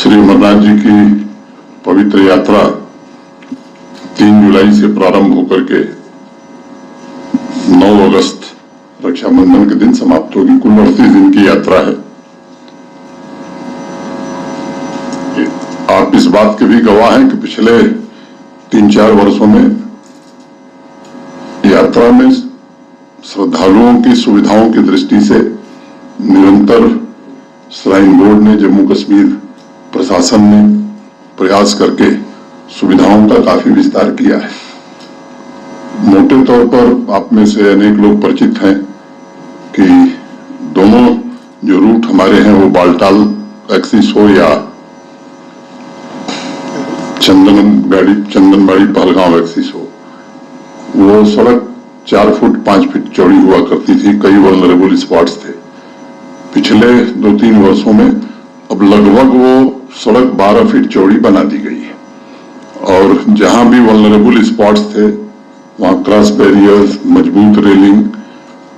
श्री अमरनाथ जी की पवित्र यात्रा 3 जुलाई से प्रारंभ होकर के 9 अगस्त रक्षाबंधन के दिन समाप्त होगी। कुल 38 दिन की यात्रा है। आप इस बात के भी गवाह हैं कि पिछले 3-4 वर्षों में यात्रा में श्रद्धालुओं की सुविधाओं की दृष्टि से निरंतर श्राइन बोर्ड ने, जम्मू कश्मीर प्रशासन ने प्रयास करके सुविधाओं का काफी विस्तार किया है। मोटे तौर पर आप में से अनेक लोग परिचित हैं कि दोनों जो रूट हमारे हैं वो बालटाल एक्सिस हो या चंदनबाड़ी पहलगांव एक्सिस हो, वो सड़क 4 फुट 5 फीट चौड़ी हुआ करती थी। कई वल्नरेबल स्पॉट्स थे। पिछले 2-3 वर्षों में अब लगभग वो सड़क 12 फीट चौड़ी बना दी गई है और जहां भी वल्नरेबल स्पॉट्स थे वहां क्रॉस बैरियर्स, मजबूत रेलिंग।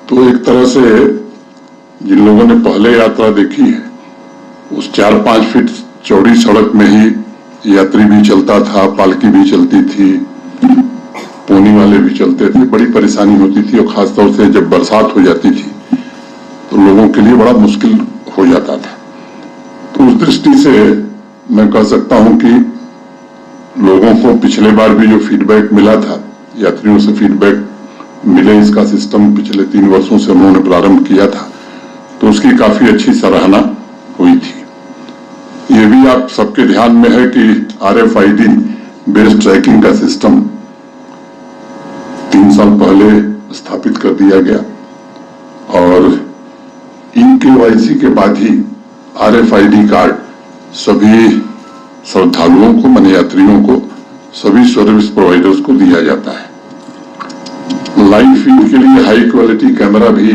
तो एक तरह से जिन लोगों ने पहले यात्रा देखी है उस 4-5 फीट चौड़ी सड़क में ही यात्री भी चलता था, पालकी भी चलती थी, पोनी वाले भी चलते थे। बड़ी परेशानी होती थी और खासतौर से जब बरसात हो जाती थी तो लोगों के लिए बड़ा मुश्किल हो जाता था। तो उस दृष्टि से मैं कह सकता हूं कि लोगों को पिछले बार भी जो फीडबैक मिला था, यात्रियों से फीडबैक मिले, इसका सिस्टम पिछले 3 वर्षों से उन्होंने प्रारंभ किया था तो उसकी काफी अच्छी सराहना हुई थी। ये भी आप सबके ध्यान में है कि RFID बेस्ड ट्रैकिंग का सिस्टम 3 साल पहले स्थापित कर दिया गया और eKYC के बाद ही RFID कार्ड सभी श्रद्धालुओं को, माने यात्रियों को, सभी सर्विस प्रोवाइडर्स को दिया जाता है। लाइव फीड के लिए हाई क्वालिटी कैमरा भी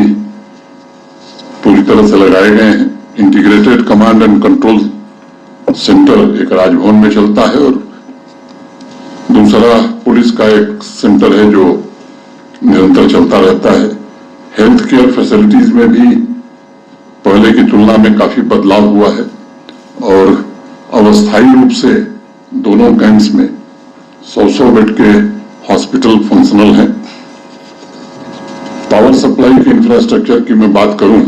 पूरी तरह से लगाए गए हैं। Integrated command and control centre एक राजभवन में चलता है और दूसरा पुलिस का एक सेंटर है जो निरंतर चलता रहता है। हेल्थ केयर फैसिलिटीज में भी पहले की तुलना में काफी बदलाव हुआ है और अस्थायी रूप से दोनों कैंप्स में 100 बेड के हॉस्पिटल फंक्शनल हैं। पावर सप्लाई के इंफ्रास्ट्रक्चर की मैं बात करूं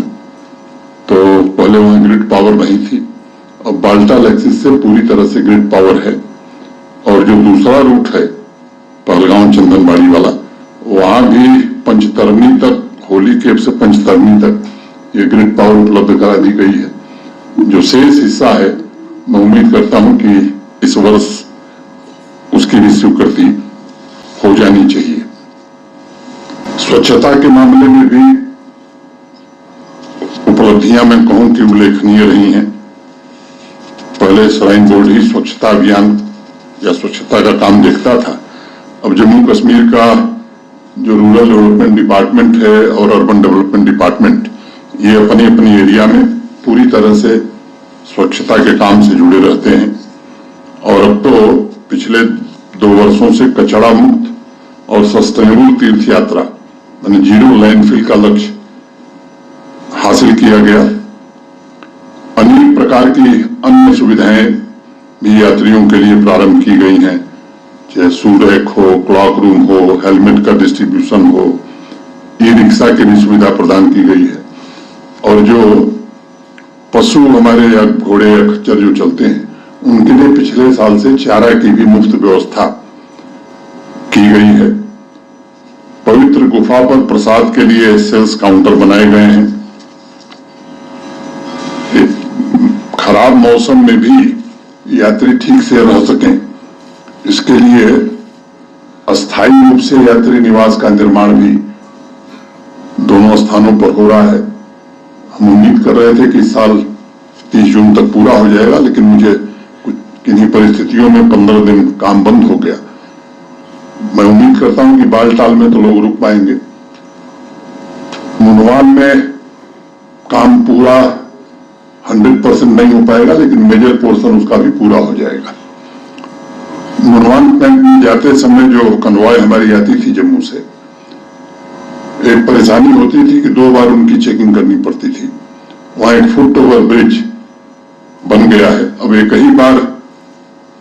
तो पहले वहां ग्रिड पावर नहीं थी, अब बालटाल एक्सिस से पूरी तरह से ग्रिड पावर है और जो दूसरा रूट है पहलगांव चंदनबाड़ी वाला, वहां भी पंचतरनी तक, होली केप से पंचतरनी तक ये ग्रिड पावर उपलब्ध करा दी गई है। जो शेष हिस्सा है मैं उम्मीद करता हूं कि इस वर्ष उसकी भी स्वीकृति हो जानी चाहिए। स्वच्छता के मामले में भी उपलब्धियां मैं कहूं कि उल्लेखनीय रही हैं। पहले श्राइन बोर्ड ही स्वच्छता अभियान या स्वच्छता का काम देखता था। अब जम्मू कश्मीर का जो रूरल डेवलपमेंट डिपार्टमेंट है और अर्बन डेवलपमेंट डिपार्टमेंट, ये अपनी अपनी एरिया में पूरी तरह से स्वच्छता के काम से जुड़े रहते हैं और अब तो पिछले 2 वर्षों से कचरा मुक्त और सस्टेनेबल तीर्थ यात्रा यानी 0 लैंडफिल का लक्ष्य हासिल किया गया। अनेक प्रकार की अन्य सुविधाएं भी यात्रियों के लिए प्रारंभ की गई हैं, चाहे सूरैक हो, क्लॉक रूम हो, हेलमेट का डिस्ट्रीब्यूशन हो, ई-रिक्शा की भी सुविधा प्रदान की गई है और जो पशु हमारे या घोड़े या खच्चर जो चलते हैं उनके लिए पिछले साल से चारा की भी मुफ्त व्यवस्था की गई है। पवित्र गुफा पर प्रसाद के लिए सेल्स काउंटर बनाए गए हैं। खराब मौसम में भी यात्री ठीक से रह सकें, इसके लिए अस्थायी रूप से यात्री निवास का निर्माण भी दोनों स्थानों पर हो रहा है। हम उम्मीद कर रहे थे कि इस साल 30 जून तक पूरा हो जाएगा, लेकिन मुझे कुछ किन्हीं परिस्थितियों में 15 दिन काम बंद हो गया। मैं उम्मीद करता हूं कि बालटाल में तो लोग रुक पाएंगे। मुनवान में काम पूरा 100% नहीं हो पाएगा, लेकिन मेजर पोर्शन उसका भी पूरा हो जाएगा। मुनवान कैंप में जाते समय जो कन्वॉय हमारी आती थी जम्मू से, एक परेशानी होती थी कि 2 बार उनकी चेकिंग करनी पड़ती थी। वहां एक फुट ओवर ब्रिज बन गया है। अब एक ही बार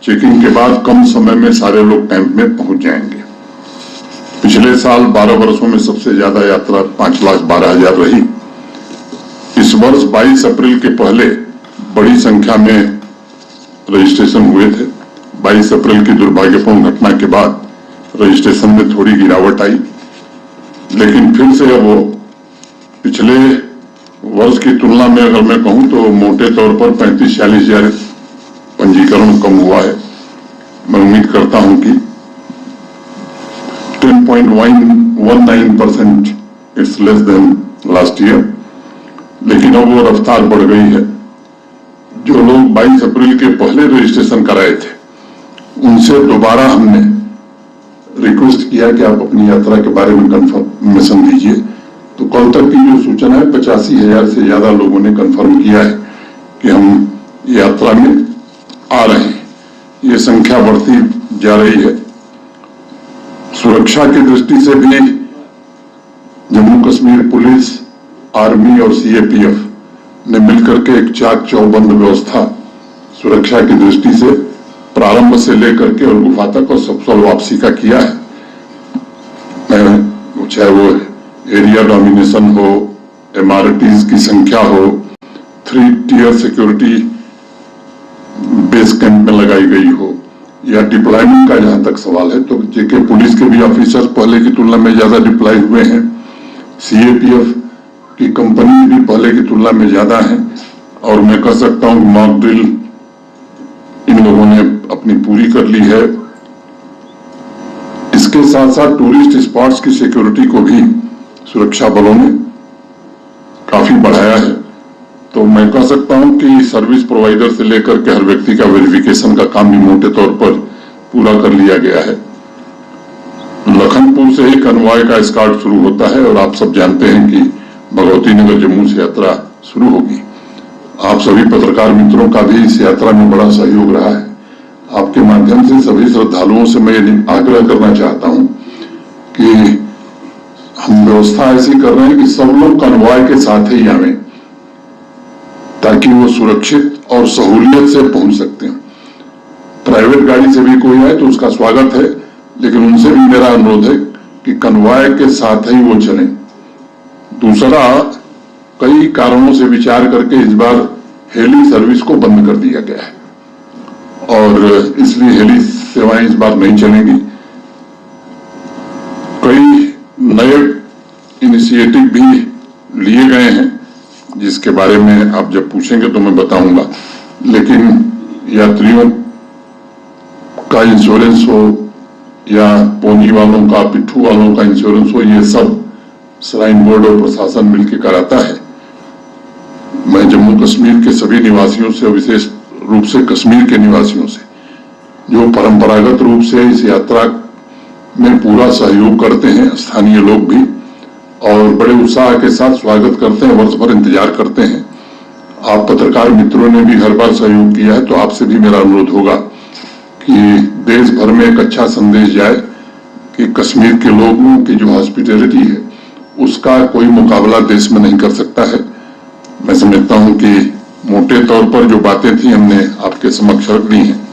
चेकिंग के बाद कम समय में सारे लोग कैंप में पहुंच जाएंगे। पिछले साल 12 वर्षों में सबसे ज्यादा यात्रा 5,12,000 रही। इस वर्ष 22 अप्रैल के पहले बड़ी संख्या में रजिस्ट्रेशन हुए थे। 22 अप्रैल की दुर्भाग्यपूर्ण घटना के बाद रजिस्ट्रेशन में थोड़ी गिरावट आई, लेकिन फिर से अब वो पिछले वर्ष की तुलना में अगर मैं कहूं तो मोटे तौर पर 35-40 हजार पंजीकरण कम हुआ है। मैं उम्मीद करता हूं कि 10.19% it's less than last year, लेकिन अब वो रफ्तार बढ़ गई है। जो लोग 22 अप्रैल के पहले रजिस्ट्रेशन कराए थे उनसे दोबारा हमने रिक्वेस्ट किया कि आप अपनी यात्रा के बारे में कंफर्मेशन दीजिए। तो कल तक की जो सूचना है 85,000 से ज्यादा लोगों ने कंफर्म किया है कि हम यात्रा में आ रहे हैं। ये संख्या बढ़ती जा रही है। सुरक्षा की दृष्टि से भी जम्मू कश्मीर पुलिस, आर्मी और सीएपीएफ ने मिलकर के एक चाक चौबंद व्यवस्था सुरक्षा की दृष्टि से प्रारंभ से लेकर के और गुफा तक और सफल वापसी का किया है। चाहे वो एरिया डोमिनेशन हो, एमआरटीज की संख्या हो, 3 टियर सिक्योरिटी बेस कैंप में लगाई गई हो, या डिप्लॉयमेंट का जहां तक सवाल है तो जेके पुलिस के भी ऑफिसर्स पहले की तुलना में ज्यादा डिप्लॉय हुए हैं। सीएपीएफ की कंपनी भी पहले की तुलना में ज्यादा है, और मैं कह सकता हूं मॉक ड्रिल इन लोगों ने अपनी पूरी कर ली है। इसके साथ साथ टूरिस्ट स्पॉट्स की सिक्योरिटी को भी सुरक्षा बलों ने काफी बढ़ाया है। तो मैं कह सकता हूं कि सर्विस प्रोवाइडर से लेकर के हर व्यक्ति का वेरिफिकेशन का काम भी मोटे तौर पर पूरा कर लिया गया है। लखनपुर से ही कन्वॉय का एस्कॉर्ट शुरू होता है और आप सब जानते हैं कि भगवती नगर जम्मू से यात्रा शुरू होगी। आप सभी पत्रकार मित्रों का भी इस यात्रा में बड़ा सहयोग रहा है। आपके माध्यम से सभी श्रद्धालुओं से मैं आग्रह करना चाहता हूं कि हम व्यवस्था ऐसी कर रहे हैं कि सब लोग कन्वॉय के साथ ही आवें, ताकि वो सुरक्षित और सहूलियत से पहुंच सकते हैं। प्राइवेट गाड़ी से भी कोई आए तो उसका स्वागत है, लेकिन उनसे भी मेरा अनुरोध है कि कन्वॉय के साथ ही वो चलें। दूसरा, कई कारणों से विचार करके इस बार हेली सर्विस को बंद कर दिया गया है और इसलिए हेली सेवाएं इस बार नहीं चलेंगी। कई नए इनिशिएटिव भी लिए गए हैं जिसके बारे में आप जब पूछेंगे तो मैं बताऊंगा, लेकिन यात्रियों का इंश्योरेंस हो या पोनी वालों का, पिट्ठू वालों का इंश्योरेंस हो, ये सब श्राइन बोर्ड और प्रशासन मिलकर कराता है। मैं जम्मू कश्मीर के सभी निवासियों से, विशेष रूप से कश्मीर के निवासियों से, जो परंपरागत रूप से इस यात्रा में पूरा सहयोग करते हैं, स्थानीय लोग भी, और बड़े उत्साह के साथ स्वागत करते हैं, वर्ष भर इंतजार करते हैं। आप पत्रकार मित्रों ने भी हर बार सहयोग किया है, तो आपसे भी मेरा अनुरोध होगा कि देश भर में एक अच्छा संदेश जाए कि कश्मीर के लोगों की जो हॉस्पिटैलिटी है उसका कोई मुकाबला देश में नहीं कर सकता है। मैं समझता हूं कि मोटे तौर पर जो बातें थी हमने आपके समक्ष रख दी हैं,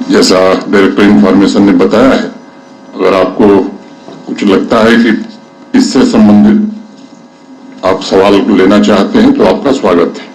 जैसा डायरेक्टर इन्फॉर्मेशन ने बताया है। अगर आपको कुछ लगता है कि इससे संबंधित आप सवाल लेना चाहते हैं तो आपका स्वागत है।